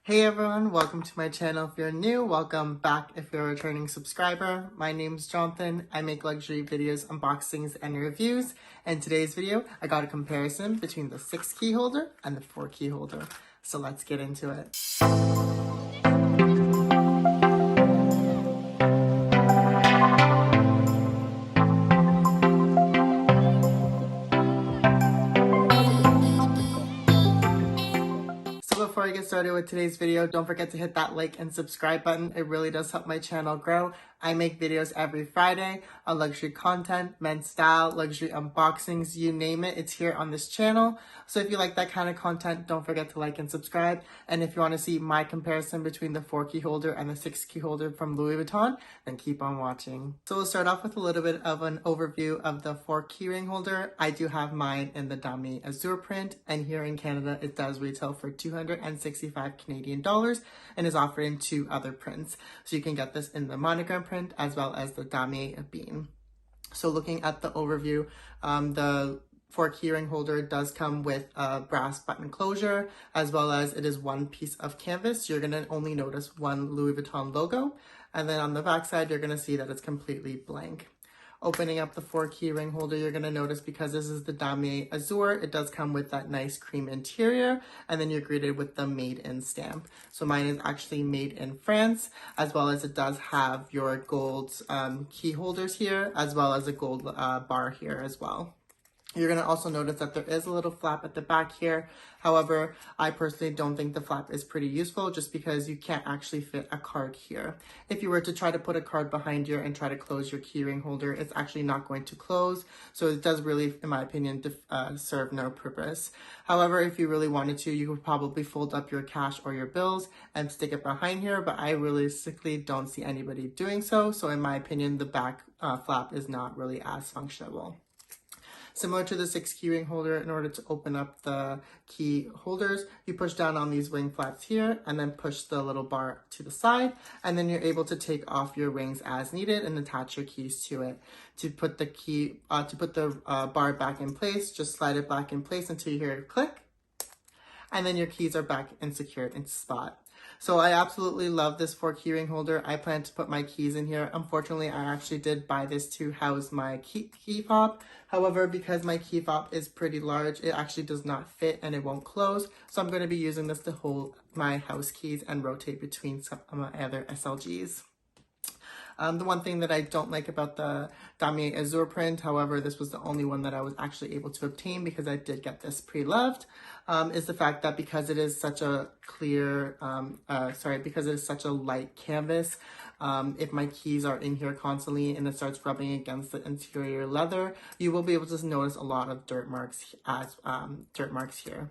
Hey everyone, welcome to my channel. If you're new, welcome back if you're a returning subscriber. My name's Jonathan. I make luxury videos, unboxings, and reviews. In today's video, I got a comparison between the 6 key holder and the 4 key holder. So let's get into it. Before I get started with today's video, don't forget to hit that like and subscribe button. It really does help my channel grow. I make videos every Friday on luxury content, men's style, luxury unboxings, you name it, it's here on this channel. So if you like that kind of content, don't forget to like and subscribe. And if you want to see my comparison between the 4 key holder and the 6 key holder from Louis Vuitton, then keep on watching. So we'll start off with a little bit of an overview of the 4 key ring holder. I do have mine in the Damier Azur print, and here in Canada, it does retail for 265 Canadian dollars and is offered in 2 other prints. So you can get this in the monogram print as well as the Damier bean. So looking at the overview, the 4 key ring holder does come with a brass button closure, as well as it is one piece of canvas. You're going to only notice one Louis Vuitton logo. And then on the back side, you're going to see that it's completely blank. Opening up the 4 key ring holder, you're going to notice because this is the Damier Azur, it does come with that nice cream interior, and then you're greeted with the made in stamp. So mine is actually made in France, as well as it does have your gold key holders here, as well as a gold bar here as well. You're going to also notice that there is a little flap at the back here. However, I personally don't think the flap is pretty useful just because you can't actually fit a card here. If you were to try to put a card behind here and try to close your keyring holder, it's actually not going to close. So it does really, in my opinion, serve no purpose. However, if you really wanted to, you could probably fold up your cash or your bills and stick it behind here, but I realistically don't see anybody doing so. So in my opinion, the back flap is not really as functional. Similar to the 6 key ring holder, in order to open up the key holders, you push down on these ring flaps here and then push the little bar to the side, and then you're able to take off your rings as needed and attach your keys to it. To put the bar back in place, just slide it back in place until you hear it click, and then your keys are back and secured into spot. So I absolutely love this 4 key ring holder. I plan to put my keys in here. Unfortunately, I actually did buy this to house my key fob. However, because my key fob is pretty large, it actually does not fit and it won't close. So I'm going to be using this to hold my house keys and rotate between some of my other SLGs. The one thing that I don't like about the Damier Azur print, however, this was the only one that I was actually able to obtain because I did get this pre-loved, is the fact that because it is such a because it is such a light canvas, if my keys are in here constantly and it starts rubbing against the interior leather, you will be able to notice a lot of dirt marks here.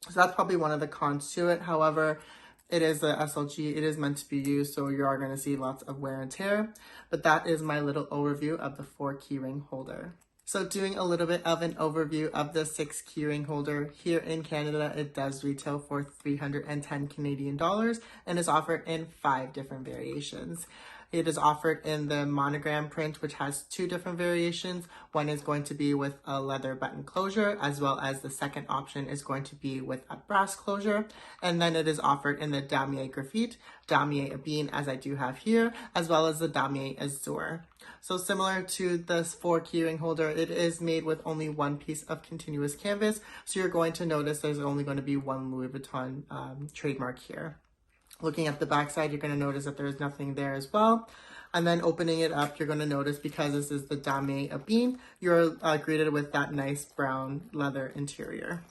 So that's probably one of the cons to it. However, it is a SLG, it is meant to be used, so you are going to see lots of wear and tear. But that is my little overview of the 4 key ring holder. So doing a little bit of an overview of the 6 key ring holder, here in Canada, it does retail for 310 Canadian dollars and is offered in 5 different variations. It is offered in the monogram print, which has 2 different variations. One is going to be with a leather button closure, as well as the second option is going to be with a brass closure. And then it is offered in the Damier graphite, Damier bean, as I do have here, as well as the Damier Azur. So similar to this 4 key ring holder, it is made with only one piece of continuous canvas. So you're going to notice there's only going to be one Louis Vuitton trademark here. Looking at the back side, you're going to notice that there's nothing there as well. And then opening it up, you're going to notice because this is the Damier bean, you're greeted with that nice brown leather interior.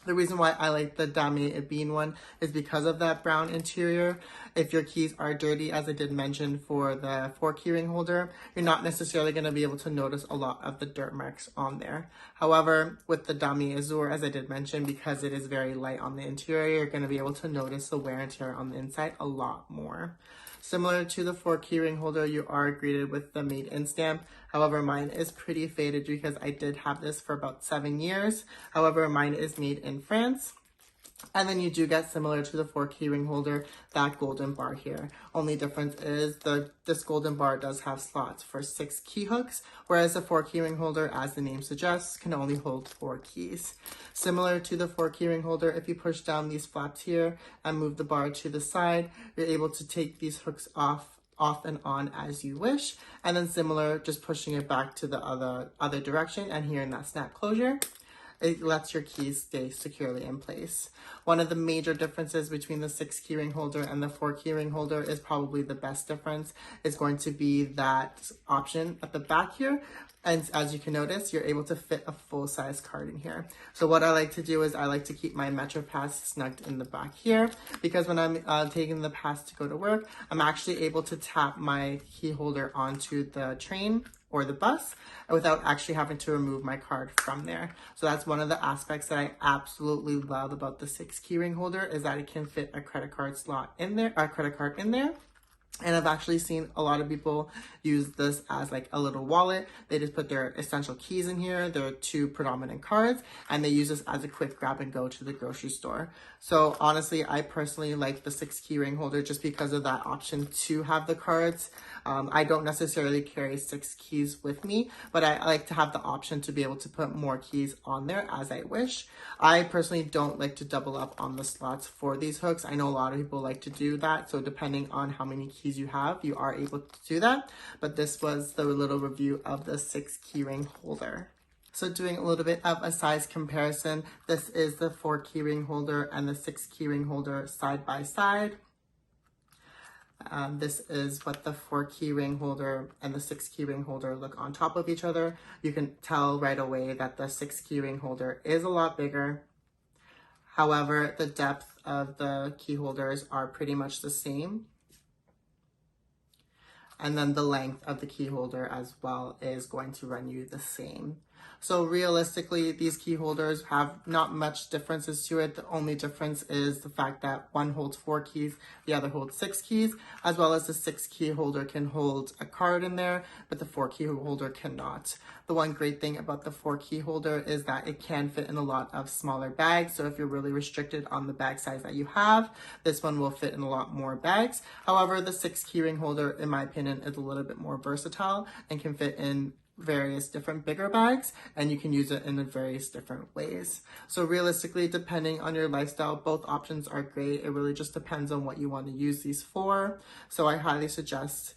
The reason why I like the Damier bean one is because of that brown interior. If your keys are dirty, as I did mention for the 4 key ring holder, you're not necessarily going to be able to notice a lot of the dirt marks on there. However, with the Damier Azur, as I did mention, because it is very light on the interior, you're going to be able to notice the wear and tear on the inside a lot more. Similar to the 4 key ring holder, you are greeted with the made in stamp. However, mine is pretty faded because I did have this for about 7 years. However, mine is made in France. And then you do get, similar to the 4 keyring holder, that golden bar here. Only difference is this golden bar does have slots for 6 key hooks, whereas the 4 keyring holder, as the name suggests, can only hold 4 keys. Similar to the 4 keyring holder, if you push down these flaps here and move the bar to the side, you're able to take these hooks off and on as you wish. And then similar, just pushing it back to the other direction, and here in that snap closure, it lets your keys stay securely in place. One of the major differences between the 6 keyring holder and the 4 keyring holder is probably the best difference, is going to be that option at the back here. And as you can notice, you're able to fit a full-size card in here. So what I like to do is I like to keep my Metro Pass snugged in the back here, because when I'm taking the pass to go to work, I'm actually able to tap my key holder onto the train or the bus without actually having to remove my card from there. So that's one of the aspects that I absolutely love about the 6 keyring holder, is that it can fit a credit card slot in there, a credit card in there. And I've actually seen a lot of people use this as like a little wallet. They just put their essential keys in here, their 2 predominant cards, and they use this as a quick grab and go to the grocery store. So honestly, I personally like the 6 keyring holder just because of that option to have the cards. I don't necessarily carry 6 keys with me, but I like to have the option to be able to put more keys on there as I wish. I personally don't like to double up on the slots for these hooks. I know a lot of people like to do that, so depending on how many keys you have, you are able to do that. But this was the little review of the 6 keyring holder. So doing a little bit of a size comparison, this is the 4 keyring holder and the 6 keyring holder side by side. This is what the 4 keyring holder and the 6 keyring holder look on top of each other. You can tell right away that the 6 keyring holder is a lot bigger. However, the depth of the key holders are pretty much the same. And then the length of the key holder as well is going to run you the same. So realistically, these key holders have not much differences to it. The only difference is the fact that one holds 4 keys, the other holds 6 keys, as well as the 6 key holder can hold a card in there, but the 4 key holder cannot. The one great thing about the 4 key holder is that it can fit in a lot of smaller bags. So if you're really restricted on the bag size that you have, this one will fit in a lot more bags. However, the 6 keyring holder, in my opinion, is a little bit more versatile and can fit in various different bigger bags, and you can use it in various different ways. So realistically, depending on your lifestyle, both options are great. It really just depends on what you want to use these for. So I highly suggest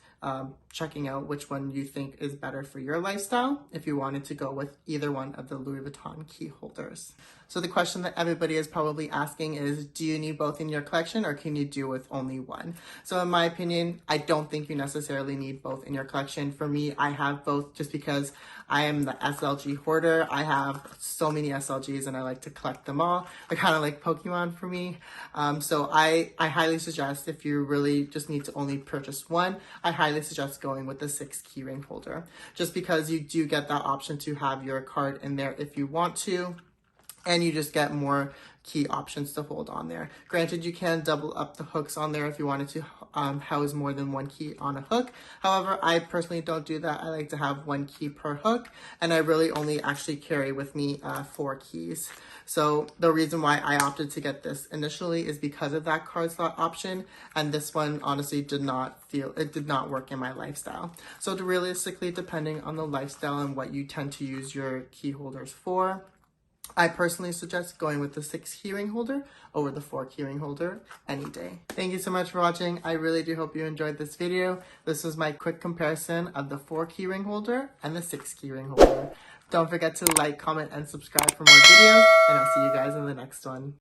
checking out which one you think is better for your lifestyle if you wanted to go with either one of the Louis Vuitton key holders. So the question that everybody is probably asking is, do you need both in your collection, or can you do with only one? So in my opinion, I don't think you necessarily need both in your collection. For me, I have both just because I am the SLG hoarder. I have so many SLGs and I like to collect them all. They're kind of like Pokemon for me. So I highly suggest, if you really just need to only purchase one, I highly suggest going with the 6 keyring holder, just because you do get that option to have your card in there if you want to, and you just get more key options to hold on there. Granted, you can double up the hooks on there if you wanted to house more than one key on a hook. However, I personally don't do that. I like to have 1 key per hook, and I really only actually carry with me 4 keys. So the reason why I opted to get this initially is because of that card slot option, and this one honestly did not work in my lifestyle. So realistically, depending on the lifestyle and what you tend to use your key holders for, I personally suggest going with the 6 keyring holder over the 4 keyring holder any day. Thank you so much for watching. I really do hope you enjoyed this video. This was my quick comparison of the 4 keyring holder and the 6 keyring holder. Don't forget to like, comment, and subscribe for more videos, and I'll see you guys in the next one.